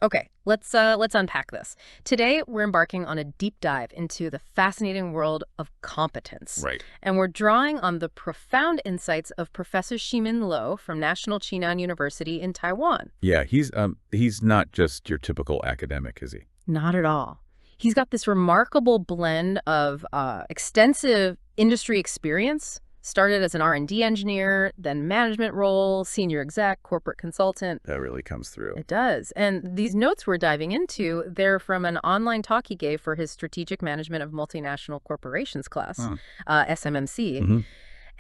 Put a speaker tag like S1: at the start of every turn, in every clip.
S1: Okay, let's unpack this. Today, we're embarking on a deep dive into the fascinating world of competence.
S2: Right.
S1: And we're drawing on the profound insights of Professor Shihmin Lo from National Chi Nan University in Taiwan.
S2: Yeah, he's not just your typical academic, is he?
S1: Not at all. He's got this remarkable blend of extensive industry experience, started as an R&D engineer, then management role, senior exec, corporate consultant.
S2: That really comes through.
S1: It does. And these notes we're diving into, they're from an online talk he gave for his Strategic Management of Multinational Corporations class, SMMC.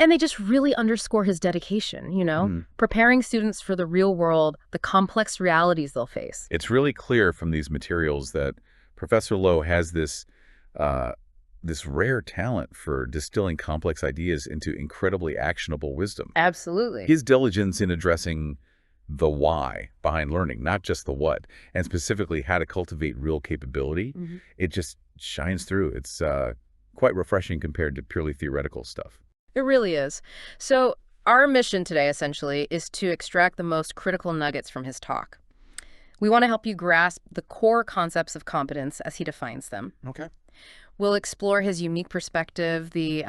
S1: And they just really underscore his dedication, preparing students for the real world, the complex realities they'll face.
S2: It's really clear from these materials that Professor Lo has this rare talent for distilling complex ideas into incredibly actionable wisdom.
S1: Absolutely.
S2: His diligence in addressing the why behind learning, not just the what, and specifically how to cultivate real capability, it just shines through. It's quite refreshing compared to purely theoretical stuff.
S1: It really is. So our mission today, essentially, is to extract the most critical nuggets from his talk. We want to help you grasp the core concepts of competence as he defines them.
S2: Okay.
S1: We'll explore his unique perspective, the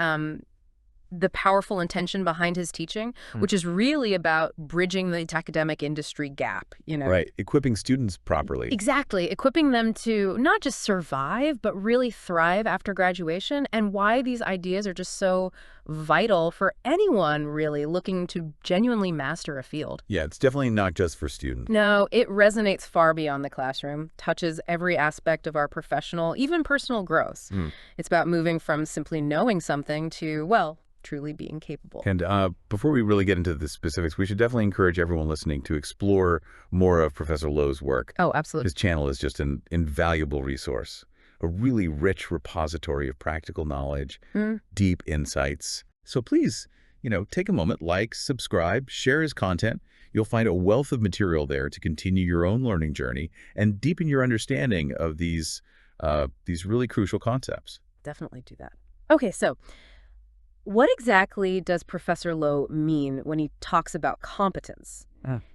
S1: powerful intention behind his teaching, which is really about bridging the academic industry gap,
S2: Right. Equipping students properly.
S1: Exactly. Equipping them to not just survive, but really thrive after graduation, and why these ideas are just so vital for anyone really looking to genuinely master a field.
S2: Yeah, it's definitely not just for students.
S1: No, it resonates far beyond the classroom, touches every aspect of our professional, even personal growth. It's about moving from simply knowing something to, well, truly being capable.
S2: And before we really get into the specifics, we should definitely encourage everyone listening to explore more of Professor Lo's work.
S1: Oh, absolutely.
S2: His channel is just an invaluable resource, a really rich repository of practical knowledge, deep insights. So please, take a moment, subscribe, share his content. You'll find a wealth of material there to continue your own learning journey and deepen your understanding of these really crucial concepts.
S1: Definitely do that. Okay, so what exactly does Professor Lo mean when he talks about competence?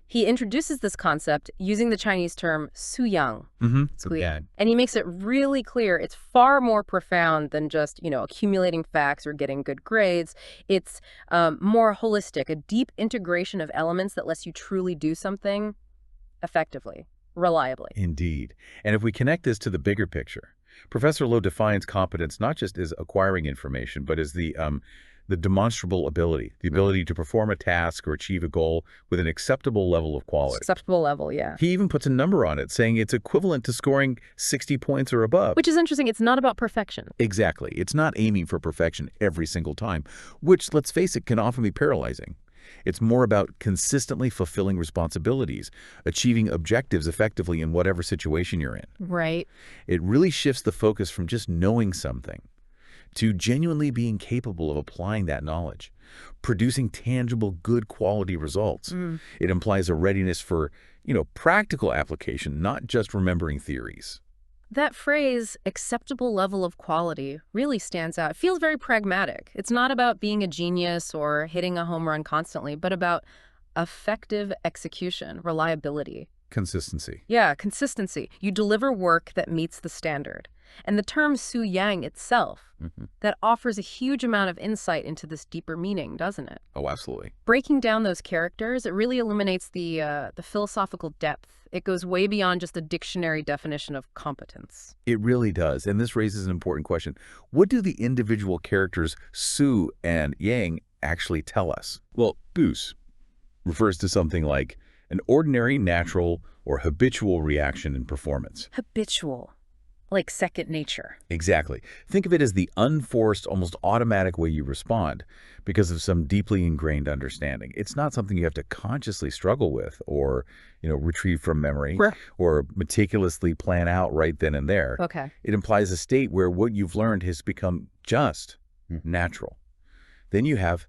S1: He introduces this concept using the Chinese term suyang. And he makes it really clear it's far more profound than just, accumulating facts or getting good grades. It's more holistic, a deep integration of elements that lets you truly do something effectively, reliably.
S2: Indeed. And if we connect this to the bigger picture, Professor Lo defines competence not just as acquiring information, but as the demonstrable ability, the ability to perform a task or achieve a goal with an acceptable level of quality.
S1: Acceptable level, yeah.
S2: He even puts a number on it, saying it's equivalent to scoring 60 points or above.
S1: Which is interesting. It's not about perfection.
S2: Exactly. It's not aiming for perfection every single time, which, let's face it, can often be paralyzing. It's more about consistently fulfilling responsibilities, achieving objectives effectively in whatever situation you're in.
S1: Right.
S2: It really shifts the focus from just knowing something to genuinely being capable of applying that knowledge, producing tangible, good quality results. It implies a readiness for, practical application, not just remembering theories.
S1: That phrase, acceptable level of quality, really stands out. It feels very pragmatic. It's not about being a genius or hitting a home run constantly, but about effective execution, reliability.
S2: Consistency.
S1: Yeah, consistency. You deliver work that meets the standard. And the term Su Yang itself, that offers a huge amount of insight into this deeper meaning, doesn't it?
S2: Oh, absolutely.
S1: Breaking down those characters, it really illuminates the philosophical depth. It goes way beyond just a dictionary definition of competence.
S2: It really does. And this raises an important question. What do the individual characters Su and Yang actually tell us? Well, Bus refers to something like an ordinary, natural, or habitual reaction in performance.
S1: Habitual. Like second nature.
S2: Exactly. Think of it as the unforced, almost automatic way you respond because of some deeply ingrained understanding. It's not something you have to consciously struggle with or, retrieve from memory or meticulously plan out right then and there.
S1: Okay.
S2: It implies a state where what you've learned has become just natural. Then you have,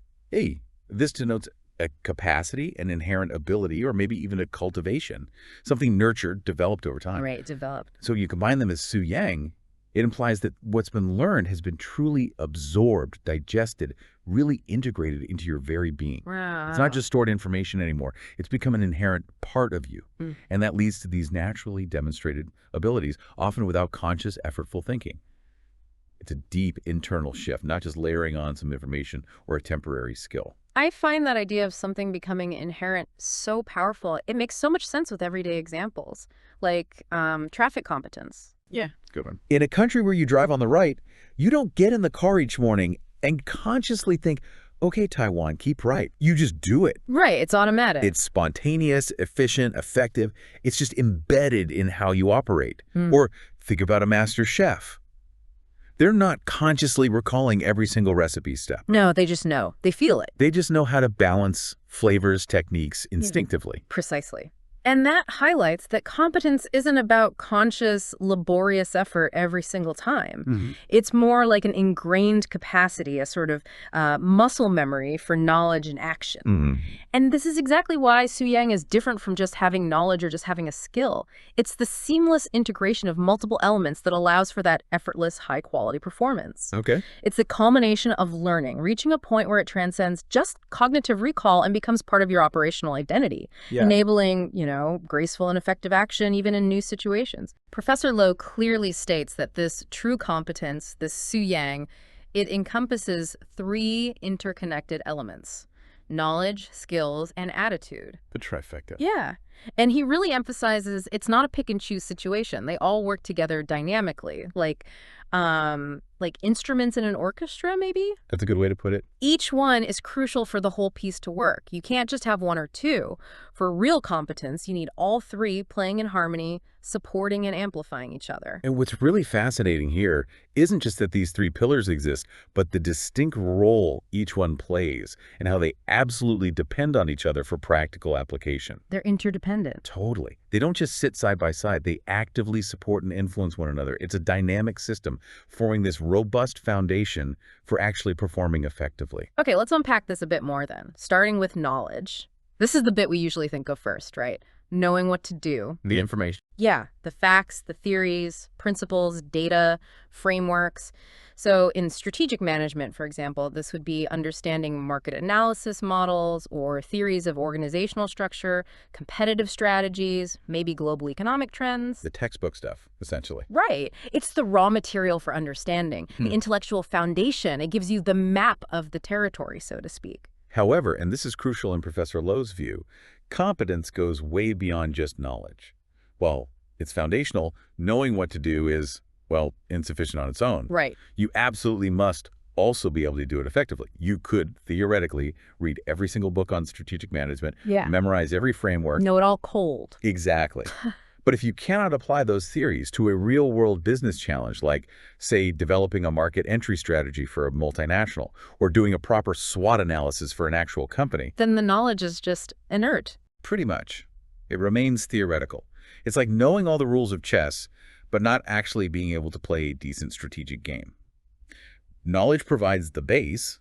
S2: this denotes a capacity, an inherent ability, or maybe even a cultivation, something nurtured, developed over time.
S1: Right, developed.
S2: So you combine them as Su Yang, It implies that what's been learned has been truly absorbed, digested, really integrated into your very being.
S1: Wow.
S2: It's not just stored information anymore. It's become an inherent part of you. And that leads to these naturally demonstrated abilities, often without conscious, effortful thinking. It's a deep internal shift, not just layering on some information or a temporary skill.
S1: I find that idea of something becoming inherent so powerful. It makes so much sense with everyday examples, like traffic competence.
S2: Yeah, good one. In a country where you drive on the right, you don't get in the car each morning and consciously think, okay, Taiwan, keep right. You just do it.
S1: Right, it's automatic.
S2: It's spontaneous, efficient, effective. It's just embedded in how you operate. Or think about a master chef. They're not consciously recalling every single recipe step.
S1: No, they just know. They feel it.
S2: They just know how to balance flavors, techniques instinctively.
S1: Precisely. And that highlights that competence isn't about conscious, laborious effort every single time. It's more like an ingrained capacity, a sort of muscle memory for knowledge and action. And this is exactly why Suyang is different from just having knowledge or just having a skill. It's the seamless integration of multiple elements that allows for that effortless, high-quality performance.
S2: Okay.
S1: It's the culmination of learning, reaching a point where it transcends just cognitive recall and becomes part of your operational identity, enabling, graceful and effective action even in new situations. Professor Lo clearly states that this true competence, this Suyang, it encompasses 3 interconnected elements: knowledge, skills, and attitude.
S2: The trifecta.
S1: Yeah. And he really emphasizes it's not a pick and choose situation. They all work together dynamically, like instruments in an orchestra, maybe?
S2: That's a good way to put it.
S1: Each one is crucial for the whole piece to work. You can't just have 1 or 2. For real competence, you need all 3 playing in harmony, supporting and amplifying each other.
S2: And what's really fascinating here isn't just that these 3 pillars exist, but the distinct role each one plays and how they absolutely depend on each other for practical application.
S1: They're interdependent.
S2: Totally. They don't just sit side by side. They actively support and influence one another. It's a dynamic system, forming this robust foundation for actually performing effectively.
S1: Okay, let's unpack this a bit more then, starting with knowledge. This is the bit we usually think of first, right? Knowing what to do.
S2: The information.
S1: Yeah, the facts, the theories, principles, data, frameworks. So in strategic management, for example, this would be understanding market analysis models or theories of organizational structure, competitive strategies, maybe global economic trends.
S2: The textbook stuff, essentially.
S1: Right. It's the raw material for understanding, the intellectual foundation. It gives you the map of the territory, so to speak.
S2: However, and this is crucial in Professor Lo's view, competence goes way beyond just knowledge. While it's foundational, knowing what to do is, well, insufficient on its own.
S1: Right.
S2: You absolutely must also be able to do it effectively. You could, theoretically, read every single book on strategic management, memorize every framework.
S1: Know it all cold.
S2: Exactly. But if you cannot apply those theories to a real-world business challenge, like, say, developing a market entry strategy for a multinational, or doing a proper SWOT analysis for an actual company,
S1: then the knowledge is just inert.
S2: Pretty much. It remains theoretical. It's like knowing all the rules of chess, but not actually being able to play a decent strategic game. Knowledge provides the base,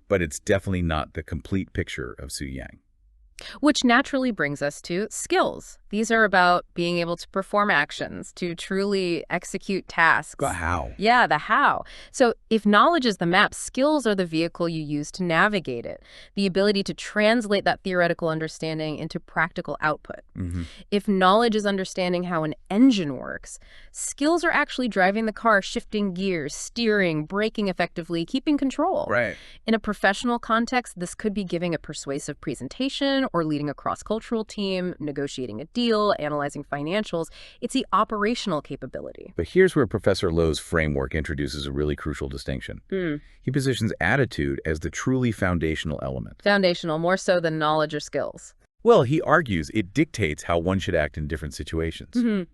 S2: but it's definitely not the complete picture of Suyang.
S1: Which naturally brings us to skills. These are about being able to perform actions, to truly execute tasks.
S2: The how.
S1: Yeah, the how. So if knowledge is the map, skills are the vehicle you use to navigate it. The ability to translate that theoretical understanding into practical output. If knowledge is understanding how an engine works, skills are actually driving the car, shifting gears, steering, braking effectively, keeping control.
S2: Right.
S1: In a professional context, this could be giving a persuasive presentation or leading a cross-cultural team, negotiating a deal, analyzing financials. It's the operational capability.
S2: But here's where Professor Lo's framework introduces a really crucial distinction. He positions attitude as the truly foundational element.
S1: Foundational, more so than knowledge or skills.
S2: Well, he argues it dictates how one should act in different situations.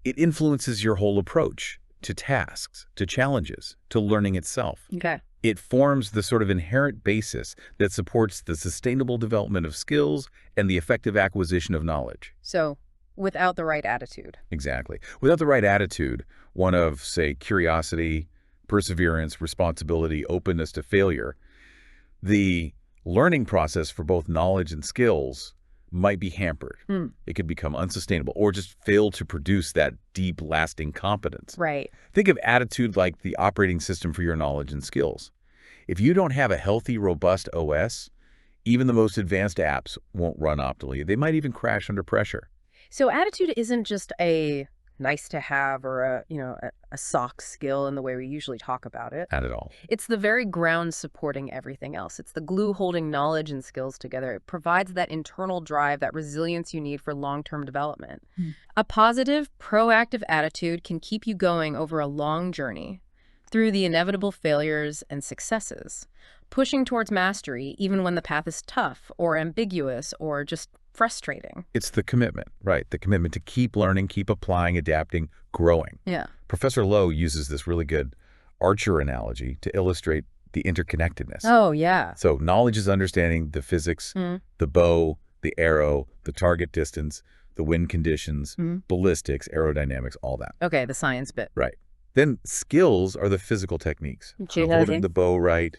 S2: It influences your whole approach to tasks, to challenges, to learning itself.
S1: Okay.
S2: It forms the sort of inherent basis that supports the sustainable development of skills and the effective acquisition of knowledge.
S1: So, without the right attitude.
S2: Exactly. Without the right attitude, one of, say, curiosity, perseverance, responsibility, openness to failure, the learning process for both knowledge and skills might be hampered. It could become unsustainable or just fail to produce that deep, lasting competence.
S1: Right.
S2: Think of attitude like the operating system for your knowledge and skills. If you don't have a healthy, robust OS, even the most advanced apps won't run optimally. They might even crash under pressure.
S1: So attitude isn't just a nice to have or a soft skill in the way we usually talk about it.
S2: Not at all.
S1: It's the very ground supporting everything else. It's the glue holding knowledge and skills together. It provides that internal drive, that resilience you need for long-term development. A positive, proactive attitude can keep you going over a long journey through the inevitable failures and successes, pushing towards mastery even when the path is tough or ambiguous or just frustrating.
S2: It's the commitment, right? The commitment to keep learning, keep applying, adapting, growing.
S1: Yeah.
S2: Professor Lo uses this really good archer analogy to illustrate the interconnectedness.
S1: Oh, yeah.
S2: So knowledge is understanding the physics, the bow, the arrow, the target distance, the wind conditions, ballistics, aerodynamics, all that.
S1: Okay, the science bit.
S2: Right. Then skills are the physical techniques. Holding the bow right,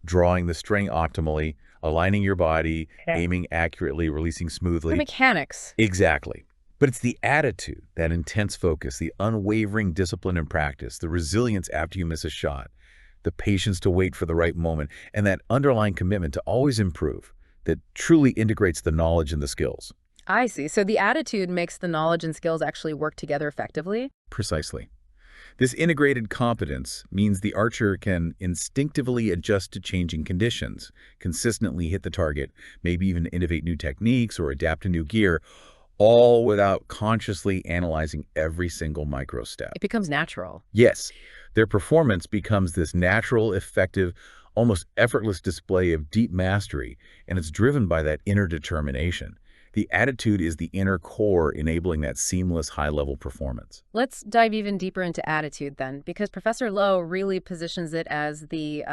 S2: drawing the string optimally, aligning your body, aiming accurately, releasing smoothly.
S1: The mechanics.
S2: Exactly. But it's the attitude, that intense focus, the unwavering discipline and practice, the resilience after you miss a shot, the patience to wait for the right moment, and that underlying commitment to always improve that truly integrates the knowledge and the skills.
S1: I see. So the attitude makes the knowledge and skills actually work together effectively?
S2: Precisely. This integrated competence means the archer can instinctively adjust to changing conditions, consistently hit the target, maybe even innovate new techniques or adapt to new gear, all without consciously analyzing every single micro step.
S1: It becomes natural.
S2: Yes, their performance becomes this natural, effective, almost effortless display of deep mastery, and it's driven by that inner determination. The attitude is the inner core enabling that seamless high-level performance.
S1: Let's dive even deeper into attitude then, because Professor Lo really positions it as the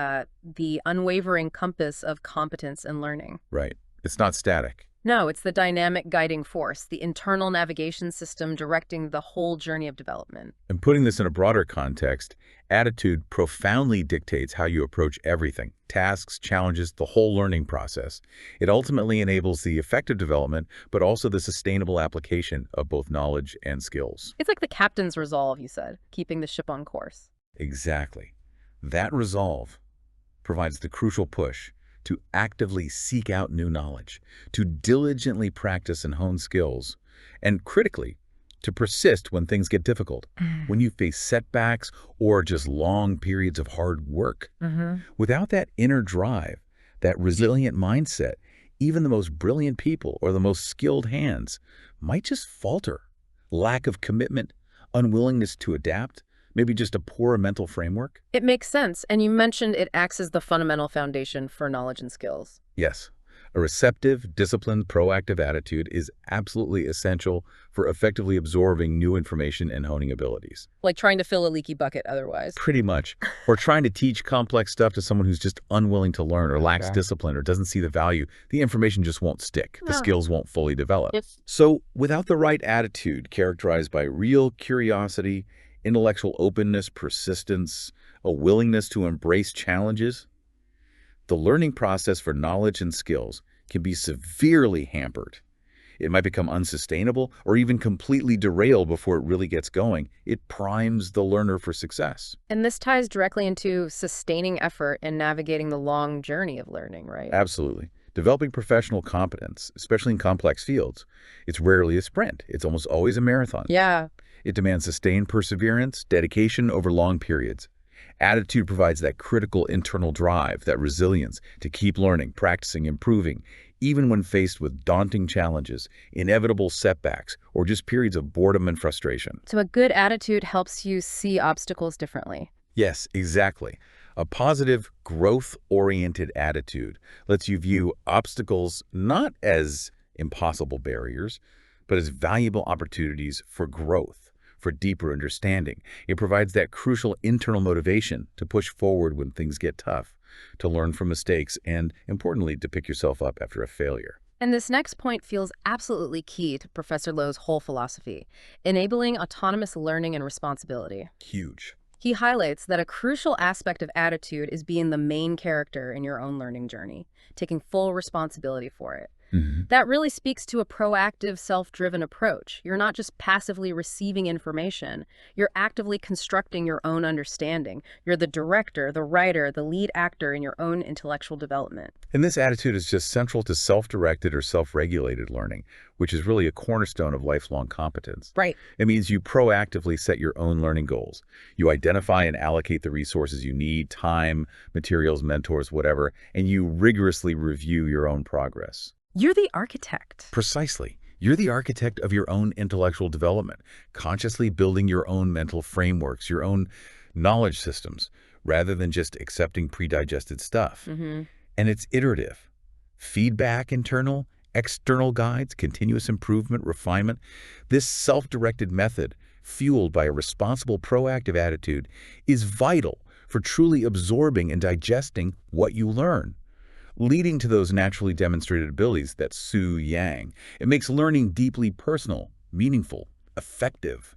S1: unwavering compass of competence and learning.
S2: Right. It's not static.
S1: No, it's the dynamic guiding force, the internal navigation system directing the whole journey of development.
S2: And putting this in a broader context, attitude profoundly dictates how you approach everything, tasks, challenges, the whole learning process. It ultimately enables the effective development, but also the sustainable application of both knowledge and skills.
S1: It's like the captain's resolve, you said, keeping the ship on course.
S2: Exactly. That resolve provides the crucial push to actively seek out new knowledge, to diligently practice and hone skills, and critically, to persist when things get difficult, when you face setbacks or just long periods of hard work. Without that inner drive, that resilient mindset, even the most brilliant people or the most skilled hands might just falter. Lack of commitment, unwillingness to adapt, maybe just a poor mental framework?
S1: It makes sense. And you mentioned it acts as the fundamental foundation for knowledge and skills.
S2: Yes. A receptive, disciplined, proactive attitude is absolutely essential for effectively absorbing new information and honing abilities.
S1: Like trying to fill a leaky bucket otherwise.
S2: Pretty much. Or trying to teach complex stuff to someone who's just unwilling to learn or lacks discipline or doesn't see the value. The information just won't stick. The skills won't fully develop. So without the right attitude characterized by real curiosity, intellectual openness, persistence, a willingness to embrace challenges, the learning process for knowledge and skills can be severely hampered. It might become unsustainable or even completely derail before it really gets going. It primes the learner for success.
S1: And this ties directly into sustaining effort and navigating the long journey of learning, right?
S2: Absolutely. Developing professional competence, especially in complex fields, it's rarely a sprint. It's almost always a marathon.
S1: Yeah.
S2: It demands sustained perseverance, dedication over long periods. Attitude provides that critical internal drive, that resilience to keep learning, practicing, improving, even when faced with daunting challenges, inevitable setbacks, or just periods of boredom and frustration.
S1: So a good attitude helps you see obstacles differently.
S2: Yes, exactly. A positive, growth-oriented attitude lets you view obstacles not as impossible barriers, but as valuable opportunities for growth, for deeper understanding. It provides that crucial internal motivation to push forward when things get tough, to learn from mistakes, and, importantly, to pick yourself up after a failure.
S1: And this next point feels absolutely key to Professor Lo's whole philosophy, enabling autonomous learning and responsibility.
S2: Huge.
S1: He highlights that a crucial aspect of attitude is being the main character in your own learning journey, taking full responsibility for it.
S2: Mhm.
S1: That really speaks to a proactive, self-driven approach. You're not just passively receiving information. You're actively constructing your own understanding. You're the director, the writer, the lead actor in your own intellectual development.
S2: And this attitude is just central to self-directed or self-regulated learning, which is really a cornerstone of lifelong competence.
S1: Right.
S2: It means you proactively set your own learning goals. You identify and allocate the resources you need, time, materials, mentors, whatever, and you rigorously review your own progress.
S1: You're the architect.
S2: Precisely. You're the architect of your own intellectual development, consciously building your own mental frameworks, your own knowledge systems, rather than just accepting pre-digested stuff.
S1: Mm-hmm.
S2: And it's iterative. Feedback, internal, external guides, continuous improvement, refinement. This self-directed method, fueled by a responsible, proactive attitude, is vital for truly absorbing and digesting what you learn, leading to those naturally demonstrated abilities that Su Yang. It makes learning deeply personal, meaningful, effective,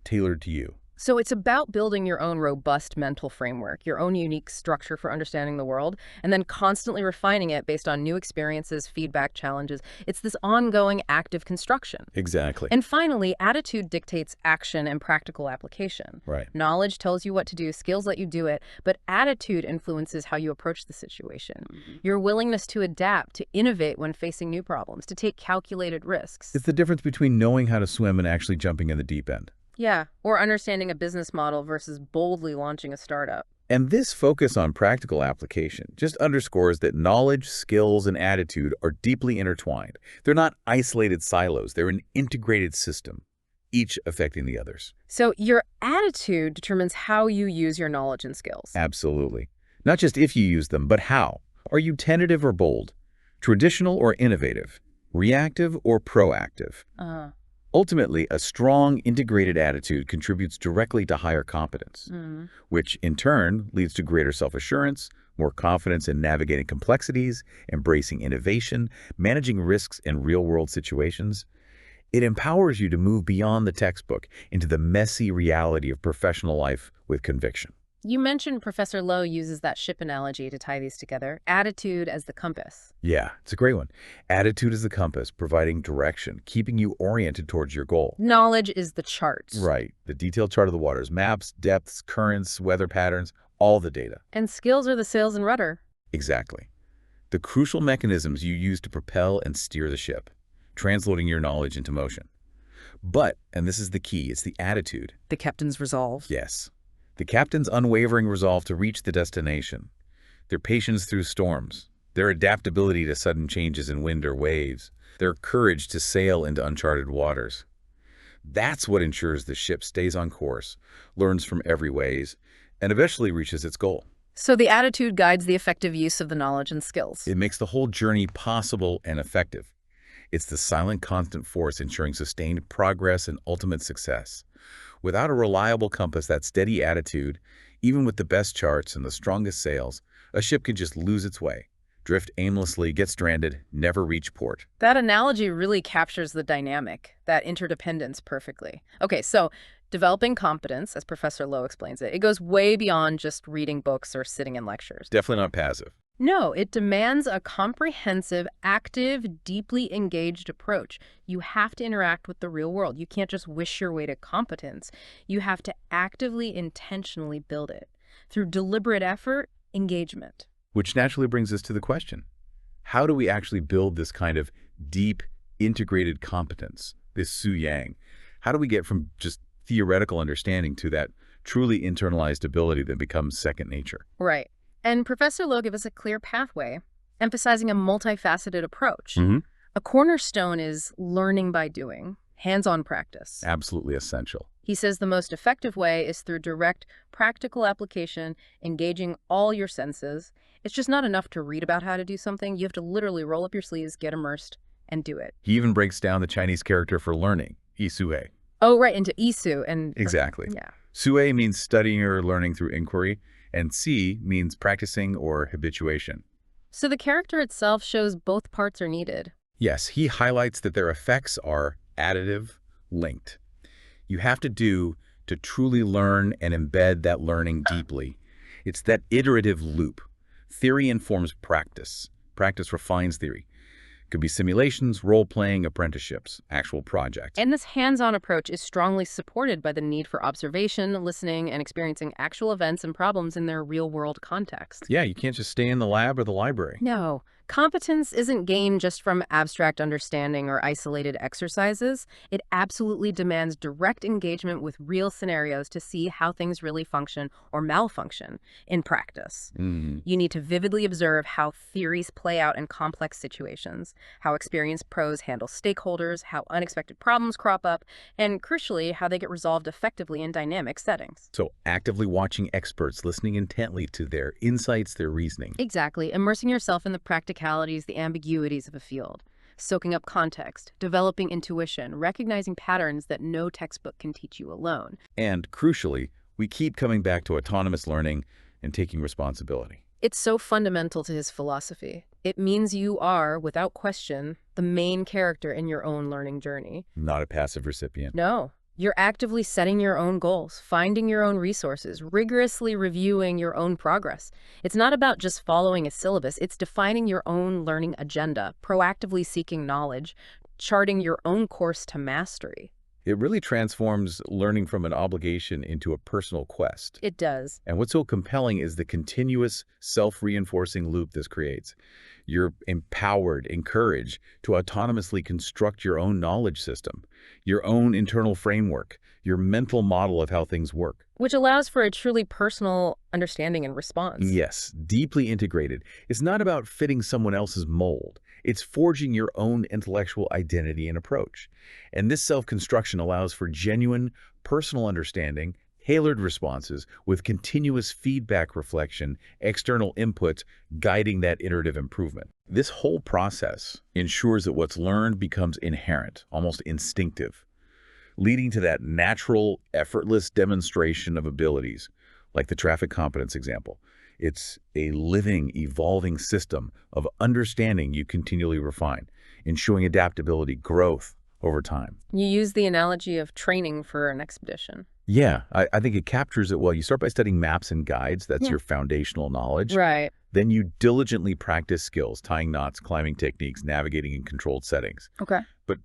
S2: tailored to you.
S1: So it's about building your own robust mental framework, your own unique structure for understanding the world, and then constantly refining it based on new experiences, feedback, challenges. It's this ongoing active construction.
S2: Exactly.
S1: And finally, attitude dictates action and practical application.
S2: Right.
S1: Knowledge tells you what to do, skills let you do it, but attitude influences how you approach the situation. Your willingness to adapt, to innovate when facing new problems, to take calculated risks.
S2: It's the difference between knowing how to swim and actually jumping in the deep end.
S1: Yeah, or understanding a business model versus boldly launching a startup.
S2: And this focus on practical application just underscores that knowledge, skills, and attitude are deeply intertwined. They're not isolated silos. They're an integrated system, each affecting the others.
S1: So your attitude determines how you use your knowledge and skills.
S2: Absolutely. Not just if you use them, but how. Are you tentative or bold? Traditional or innovative? Reactive or proactive? Ultimately, a strong, integrated attitude contributes directly to higher competence, which in turn leads to greater self-assurance, more confidence in navigating complexities, embracing innovation, managing risks in real-world situations. It empowers you to move beyond the textbook into the messy reality of professional life with conviction.
S1: You mentioned Professor Lo uses that ship analogy to tie these together, attitude as the compass.
S2: Yeah, it's a great one. Attitude is the compass, providing direction, keeping you oriented towards your goal.
S1: Knowledge is the charts.
S2: Right. The detailed chart of the waters, maps, depths, currents, weather patterns, all the data.
S1: And skills are the sails and rudder.
S2: Exactly. The crucial mechanisms you use to propel and steer the ship, translating your knowledge into motion. But, and this is the key, it's the attitude.
S1: The captain's resolve.
S2: Yes. The captain's unwavering resolve to reach the destination, their patience through storms, their adaptability to sudden changes in wind or waves, their courage to sail into uncharted waters. That's what ensures the ship stays on course, learns from every ways, and eventually reaches its goal.
S1: So the attitude guides the effective use of the knowledge and skills.
S2: It makes the whole journey possible and effective. It's the silent, constant force ensuring sustained progress and ultimate success. Without a reliable compass, that steady attitude, even with the best charts and the strongest sails, a ship can just lose its way, drift aimlessly, get stranded, never reach port.
S1: That analogy really captures the dynamic, that interdependence perfectly. Okay, so developing competence, as Professor Lo explains it, it goes way beyond just reading books or sitting in lectures.
S2: Definitely not passive.
S1: No, it demands a comprehensive, active, deeply engaged approach. You have to interact with the real world. You can't just wish your way to competence. You have to actively, intentionally build it through deliberate effort, engagement.
S2: Which naturally brings us to the question, how do we actually build this kind of deep, integrated competence, this Su Yang? How do we get from just theoretical understanding to that truly internalized ability that becomes second nature?
S1: Right. And Professor Lo gives us a clear pathway, emphasizing a multifaceted approach. A cornerstone is learning by doing, hands-on practice.
S2: Absolutely essential.
S1: He says the most effective way is through direct, practical application, engaging all your senses. It's just not enough to read about how to do something. You have to literally roll up your sleeves, get immersed, and do it.
S2: He even breaks down the Chinese character for learning, Isue.
S1: Oh, right, into Isu. And
S2: Exactly.
S1: Yeah.
S2: Sue means studying or learning through inquiry, and Si means practicing or habituation.
S1: So the character itself shows both parts are needed.
S2: Yes, he highlights that their effects are additive, linked. You have to do to truly learn and embed that learning deeply. It's that iterative loop. Theory informs practice. Practice refines theory. Could be simulations, role-playing, apprenticeships, actual projects.
S1: And this hands-on approach is strongly supported by the need for observation, listening, and experiencing actual events and problems in their real-world context.
S2: Yeah, you can't just stay in the lab or the library.
S1: No, competence isn't gained just from abstract understanding or isolated exercises. It absolutely demands direct engagement with real scenarios to see how things really function or malfunction in practice. You need to vividly observe how theories play out in complex situations, how experienced pros handle stakeholders, how unexpected problems crop up, and crucially, how they get resolved effectively in dynamic settings.
S2: So actively watching experts, listening intently to their insights, their reasoning.
S1: Exactly. Immersing yourself in the practicalities, the ambiguities of a field. Soaking up context, developing intuition, recognizing patterns that no textbook can teach you alone.
S2: And crucially, we keep coming back to autonomous learning and taking responsibility.
S1: It's so fundamental to his philosophy. It means you are, without question, the main character in your own learning journey.
S2: Not a passive recipient.
S1: No. You're actively setting your own goals, finding your own resources, rigorously reviewing your own progress. It's not about just following a syllabus, it's defining your own learning agenda, proactively seeking knowledge, charting your own course to mastery.
S2: It really transforms learning from an obligation into a personal quest.
S1: It does.
S2: And what's so compelling is the continuous self-reinforcing loop this creates. You're empowered, encouraged to autonomously construct your own knowledge system, your own internal framework, your mental model of how things work.
S1: Which allows for a truly personal understanding and response.
S2: Yes, deeply integrated. It's not about fitting someone else's mold. It's forging your own intellectual identity and approach. And this self-construction allows for genuine, personal understanding, tailored responses with continuous feedback reflection, external inputs guiding that iterative improvement. This whole process ensures that what's learned becomes inherent, almost instinctive, leading to that natural, effortless demonstration of abilities, like the traffic competence example. It's a living, evolving system of understanding you continually refine, ensuring adaptability, growth over time.
S1: You use the analogy of training for an expedition.
S2: Yeah, I think it captures it well. You start by studying maps and guides. That's your foundational knowledge.
S1: Right.
S2: Then you diligently practice skills, tying knots, climbing techniques, navigating in controlled settings.
S1: Okay.
S2: But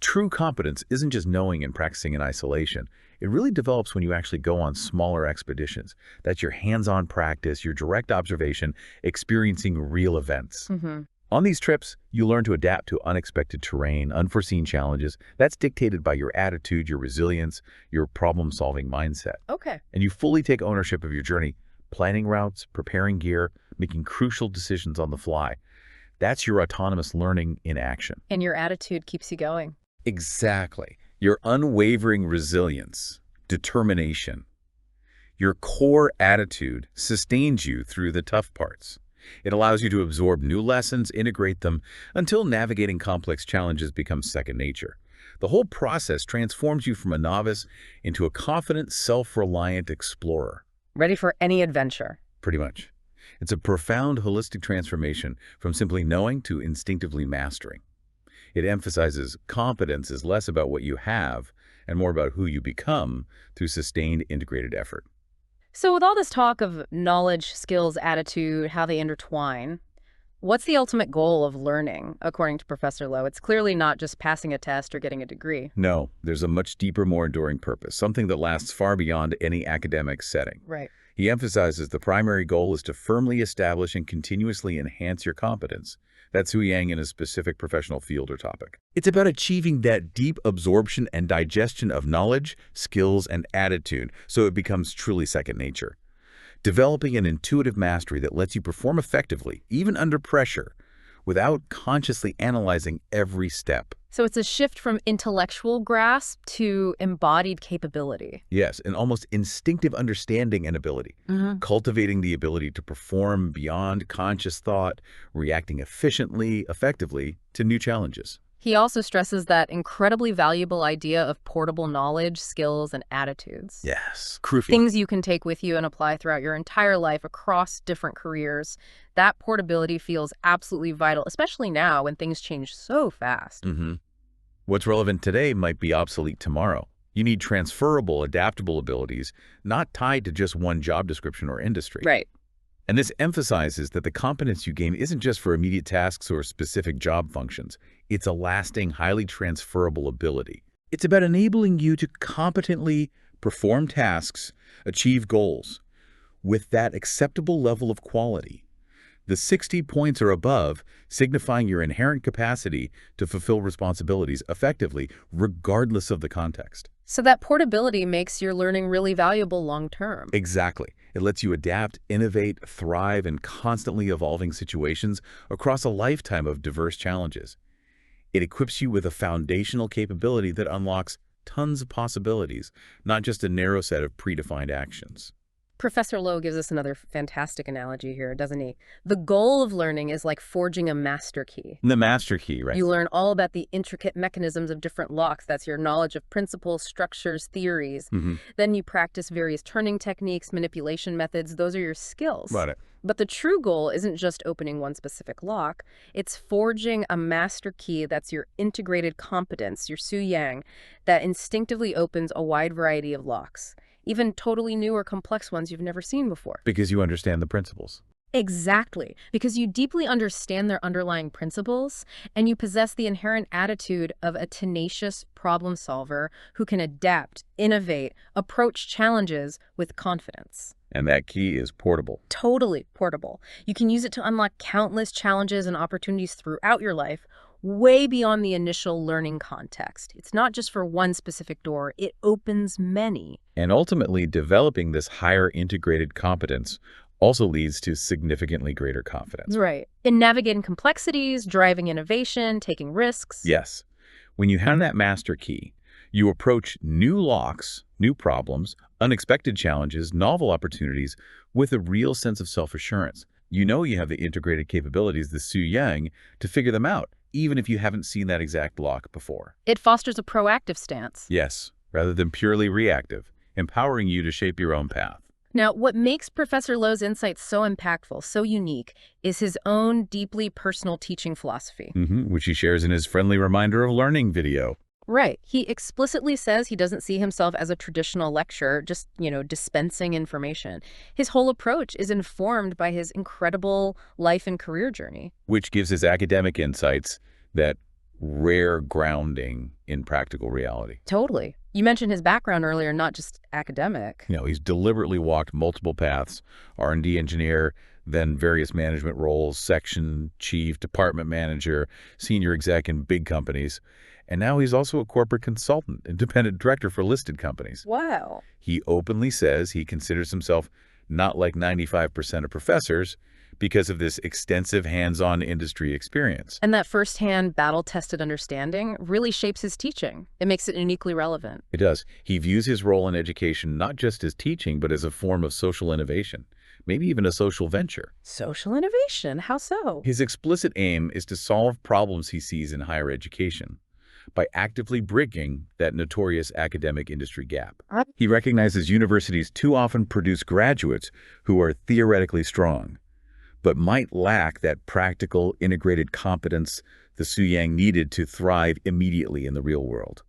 S2: true competence isn't just knowing and practicing in isolation. It really develops when you actually go on smaller expeditions. That's your hands-on practice, your direct observation, experiencing real events. On these trips, you learn to adapt to unexpected terrain, unforeseen challenges. That's dictated by your attitude, your resilience, your problem-solving mindset.
S1: Okay.
S2: And you fully take ownership of your journey, planning routes, preparing gear, making crucial decisions on the fly. That's your autonomous learning in action.
S1: And your attitude keeps you going.
S2: Exactly. Your unwavering resilience, determination. Your core attitude sustains you through the tough parts. It allows you to absorb new lessons, integrate them, until navigating complex challenges becomes second nature. The whole process transforms you from a novice into a confident, self-reliant explorer.
S1: Ready for any adventure.
S2: Pretty much. It's a profound, holistic transformation from simply knowing to instinctively mastering. It emphasizes competence is less about what you have and more about who you become through sustained, integrated effort.
S1: So with all this talk of knowledge, skills, attitude, how they intertwine, what's the ultimate goal of learning, according to Professor Lo? It's clearly not just passing a test or getting a degree.
S2: No, there's a much deeper, more enduring purpose, something that lasts far beyond any academic setting.
S1: Right.
S2: He emphasizes the primary goal is to firmly establish and continuously enhance your competence. That's Yang in a specific professional field or topic. It's about achieving that deep absorption and digestion of knowledge, skills, and attitude so it becomes truly second nature. Developing an intuitive mastery that lets you perform effectively, even under pressure, without consciously analyzing every step.
S1: So it's a shift from intellectual grasp to embodied capability.
S2: Yes, an almost instinctive understanding and ability. Cultivating the ability to perform beyond conscious thought, reacting efficiently, effectively to new challenges.
S1: He also stresses that incredibly valuable idea of portable knowledge, skills, and attitudes.
S2: Yes, crucial.
S1: Things you can take with you and apply throughout your entire life across different careers. That portability feels absolutely vital, especially now when things change so fast.
S2: What's relevant today might be obsolete tomorrow. You need transferable, adaptable abilities, not tied to just one job description or industry.
S1: Right.
S2: And this emphasizes that the competence you gain isn't just for immediate tasks or specific job functions. It's a lasting, highly transferable ability. It's about enabling you to competently perform tasks, achieve goals, with that acceptable level of quality. The 60 points or above signifying your inherent capacity to fulfill responsibilities effectively, regardless of the context.
S1: So that portability makes your learning really valuable long-term.
S2: Exactly. It lets you adapt, innovate, thrive in constantly evolving situations across a lifetime of diverse challenges. It equips you with a foundational capability that unlocks tons of possibilities, not just a narrow set of predefined actions.
S1: Professor Lo gives us another fantastic analogy here, doesn't he? The goal of learning is like forging a master key.
S2: The master key, right?
S1: You learn all about the intricate mechanisms of different locks. That's your knowledge of principles, structures, theories. Then you practice various turning techniques, manipulation methods. Those are your skills.
S2: Got it.
S1: But the true goal isn't just opening one specific lock. It's forging a master key that's your integrated competence, your Su-Yang, that instinctively opens a wide variety of locks, even totally new or complex ones you've never seen before.
S2: Because you understand the principles.
S1: Exactly, because you deeply understand their underlying principles, and you possess the inherent attitude of a tenacious problem solver who can adapt, innovate, approach challenges with confidence.
S2: And that key is portable.
S1: Totally portable. You can use it to unlock countless challenges and opportunities throughout your life, way beyond the initial learning context. It's not just for one specific door, it opens many.
S2: And ultimately, developing this higher integrated competence also leads to significantly greater confidence.
S1: Right. In navigating complexities, driving innovation, taking risks.
S2: Yes. When you have that master key, you approach new locks, new problems, unexpected challenges, novel opportunities with a real sense of self-assurance. You know you have the integrated capabilities, the Su-Yang, to figure them out, even if you haven't seen that exact lock before.
S1: It fosters a proactive stance.
S2: Yes, rather than purely reactive, empowering you to shape your own path.
S1: Now, what makes Professor Lo's insights so impactful, so unique, is his own deeply personal teaching philosophy.
S2: Which he shares in his Friendly Reminder of Learning video.
S1: Right. He explicitly says he doesn't see himself as a traditional lecturer, just, dispensing information. His whole approach is informed by his incredible life and career journey.
S2: Which gives his academic insights that rare grounding in practical reality.
S1: Totally. You mentioned his background earlier, not just academic.
S2: He's deliberately walked multiple paths, R&D engineer, then various management roles, section chief, department manager, senior exec in big companies. And now he's also a corporate consultant, independent director for listed companies.
S1: Wow.
S2: He openly says he considers himself not like 95% of professors because of this extensive hands-on industry experience.
S1: And that firsthand, battle-tested understanding really shapes his teaching. It makes it uniquely relevant.
S2: It does. He views his role in education not just as teaching, but as a form of social innovation, maybe even a social venture.
S1: Social innovation? How so?
S2: His explicit aim is to solve problems he sees in higher education by actively bridging that notorious academic industry gap. He recognizes universities too often produce graduates who are theoretically strong, but might lack that practical, integrated competence the Su-Yang needed to thrive immediately in the real world.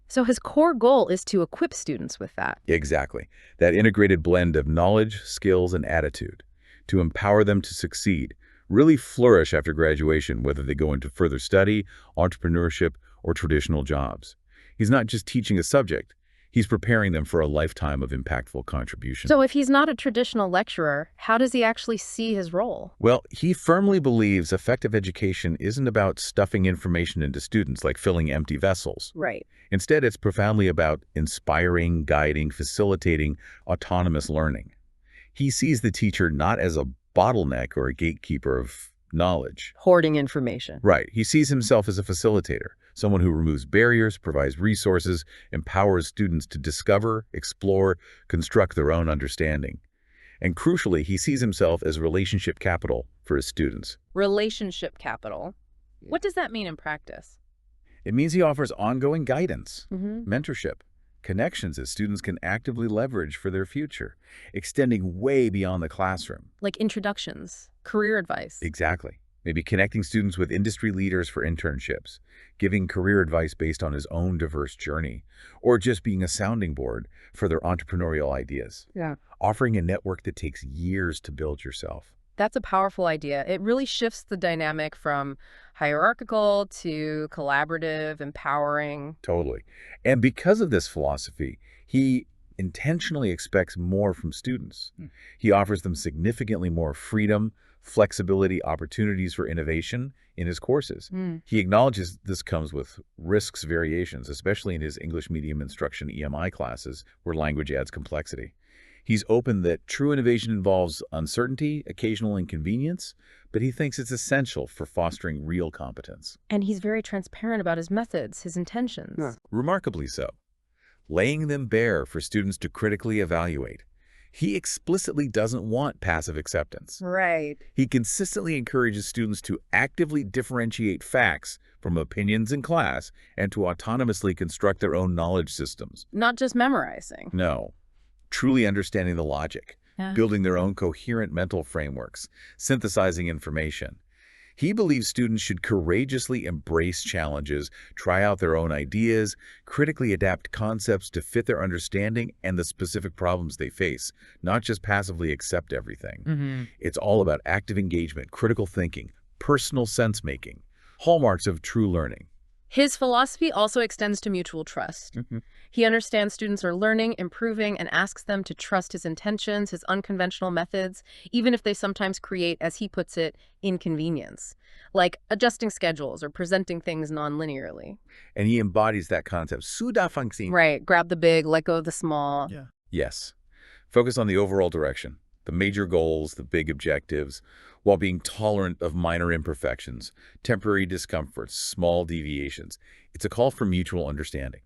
S1: So his core goal is to equip students with that.
S2: Exactly. That integrated blend of knowledge, skills, and attitude to empower them to succeed, really flourish after graduation, whether they go into further study, entrepreneurship, or traditional jobs. He's not just teaching a subject, he's preparing them for a lifetime of impactful contribution.
S1: So if he's not a traditional lecturer, how does he actually see his role?
S2: Well, he firmly believes effective education isn't about stuffing information into students like filling empty vessels.
S1: Right.
S2: Instead, it's profoundly about inspiring, guiding, facilitating autonomous learning. He sees the teacher not as a bottleneck or a gatekeeper of knowledge.
S1: Hoarding information.
S2: Right. He sees himself as a facilitator, someone who removes barriers, provides resources, empowers students to discover, explore, construct their own understanding. And crucially, he sees himself as relationship capital for his students.
S1: Relationship capital. What does that mean in practice?
S2: It means he offers ongoing guidance, mentorship, connections that students can actively leverage for their future, extending way beyond the classroom.
S1: Like introductions, career advice.
S2: Exactly. Maybe connecting students with industry leaders for internships, giving career advice based on his own diverse journey, or just being a sounding board for their entrepreneurial ideas.
S1: Yeah.
S2: Offering a network that takes years to build yourself.
S1: That's a powerful idea. It really shifts the dynamic from hierarchical to collaborative, empowering.
S2: Totally. And because of this philosophy, he intentionally expects more from students. He offers them significantly more freedom, flexibility, opportunities for innovation in his courses. He acknowledges this comes with risks, variations, especially in his English medium instruction EMI classes, where language adds complexity. He's open that true innovation involves uncertainty, occasional inconvenience, but he thinks it's essential for fostering real competence.
S1: And he's very transparent about his methods, his intentions.
S3: Yeah.
S2: Remarkably so, laying them bare for students to critically evaluate. He explicitly doesn't want passive acceptance.
S1: Right.
S2: He consistently encourages students to actively differentiate facts from opinions in class and to autonomously construct their own knowledge systems.
S1: Not just memorizing.
S2: No, truly understanding the logic,
S1: Yeah.
S2: building their own coherent mental frameworks, synthesizing information. He believes students should courageously embrace challenges, try out their own ideas, critically adapt concepts to fit their understanding and the specific problems they face, not just passively accept everything. It's all about active engagement, critical thinking, personal sense-making, hallmarks of true learning.
S1: His philosophy also extends to mutual trust. He understands students are learning, improving, and asks them to trust his intentions, his unconventional methods, even if they sometimes create, as he puts it, inconvenience, like adjusting schedules or presenting things non-linearly.
S2: And he embodies that concept.
S1: Right. Grab the big, let go of the small.
S3: Yeah.
S2: Yes. Focus on the overall direction, the major goals, the big objectives, while being tolerant of minor imperfections, temporary discomforts, small deviations. It's a call for mutual understanding,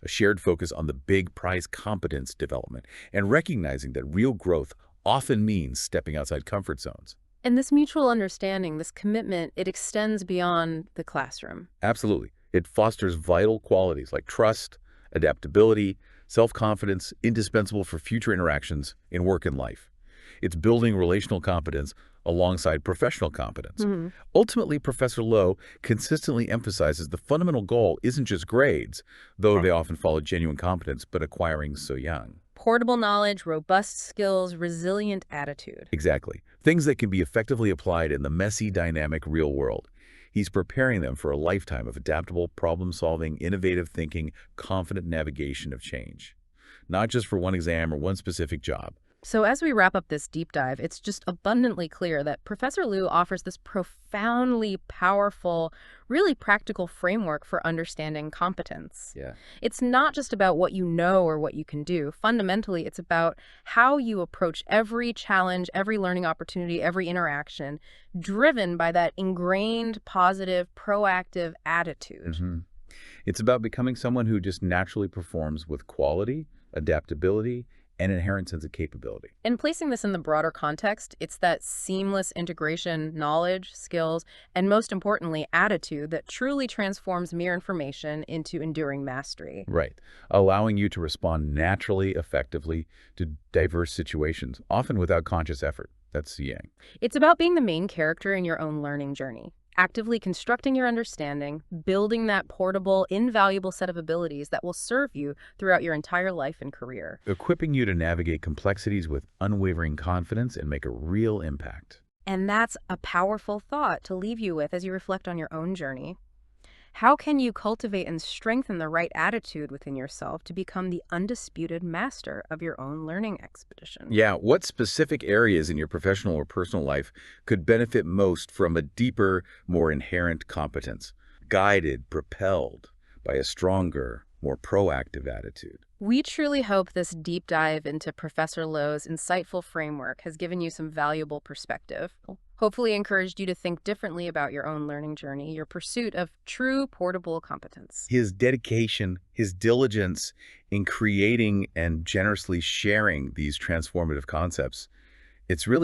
S2: a shared focus on the big prize competence development, and recognizing that real growth often means stepping outside comfort zones.
S1: And this mutual understanding, this commitment, it extends beyond the classroom.
S2: Absolutely. It fosters vital qualities like trust, adaptability, self-confidence, indispensable for future interactions in work and life. It's building relational competence alongside professional competence. Ultimately, Professor Lo consistently emphasizes the fundamental goal isn't just grades, though they often follow genuine competence, but acquiring so young.
S1: Portable knowledge, robust skills, resilient attitude.
S2: Exactly. Things that can be effectively applied in the messy, dynamic real world. He's preparing them for a lifetime of adaptable problem-solving, innovative thinking, confident navigation of change. Not just for one exam or one specific job.
S1: So as we wrap up this deep dive, it's just abundantly clear that Professor Liu offers this profoundly powerful, really practical framework for understanding competence.
S2: Yeah.
S1: It's not just about what you know or what you can do. Fundamentally, it's about how you approach every challenge, every learning opportunity, every interaction, driven by that ingrained, positive, proactive attitude.
S2: It's about becoming someone who just naturally performs with quality, adaptability, and inherent sense of capability.
S1: And placing this in the broader context, it's that seamless integration, knowledge, skills, and most importantly, attitude that truly transforms mere information into enduring mastery.
S2: Right. Allowing you to respond naturally, effectively to diverse situations, often without conscious effort. That's Yang.
S1: It's about being the main character in your own learning journey, actively constructing your understanding, building that portable, invaluable set of abilities that will serve you throughout your entire life and career.
S2: Equipping you to navigate complexities with unwavering confidence and make a real impact.
S1: And that's a powerful thought to leave you with as you reflect on your own journey. How can you cultivate and strengthen the right attitude within yourself to become the undisputed master of your own learning expedition?
S2: Yeah, what specific areas in your professional or personal life could benefit most from a deeper, more inherent competence, guided, propelled by a stronger, more proactive attitude?
S1: We truly hope this deep dive into Professor Lo's insightful framework has given you some valuable perspective, hopefully encouraged you to think differently about your own learning journey, your pursuit of true portable competence.
S2: His dedication, his diligence in creating and generously sharing these transformative concepts, it's really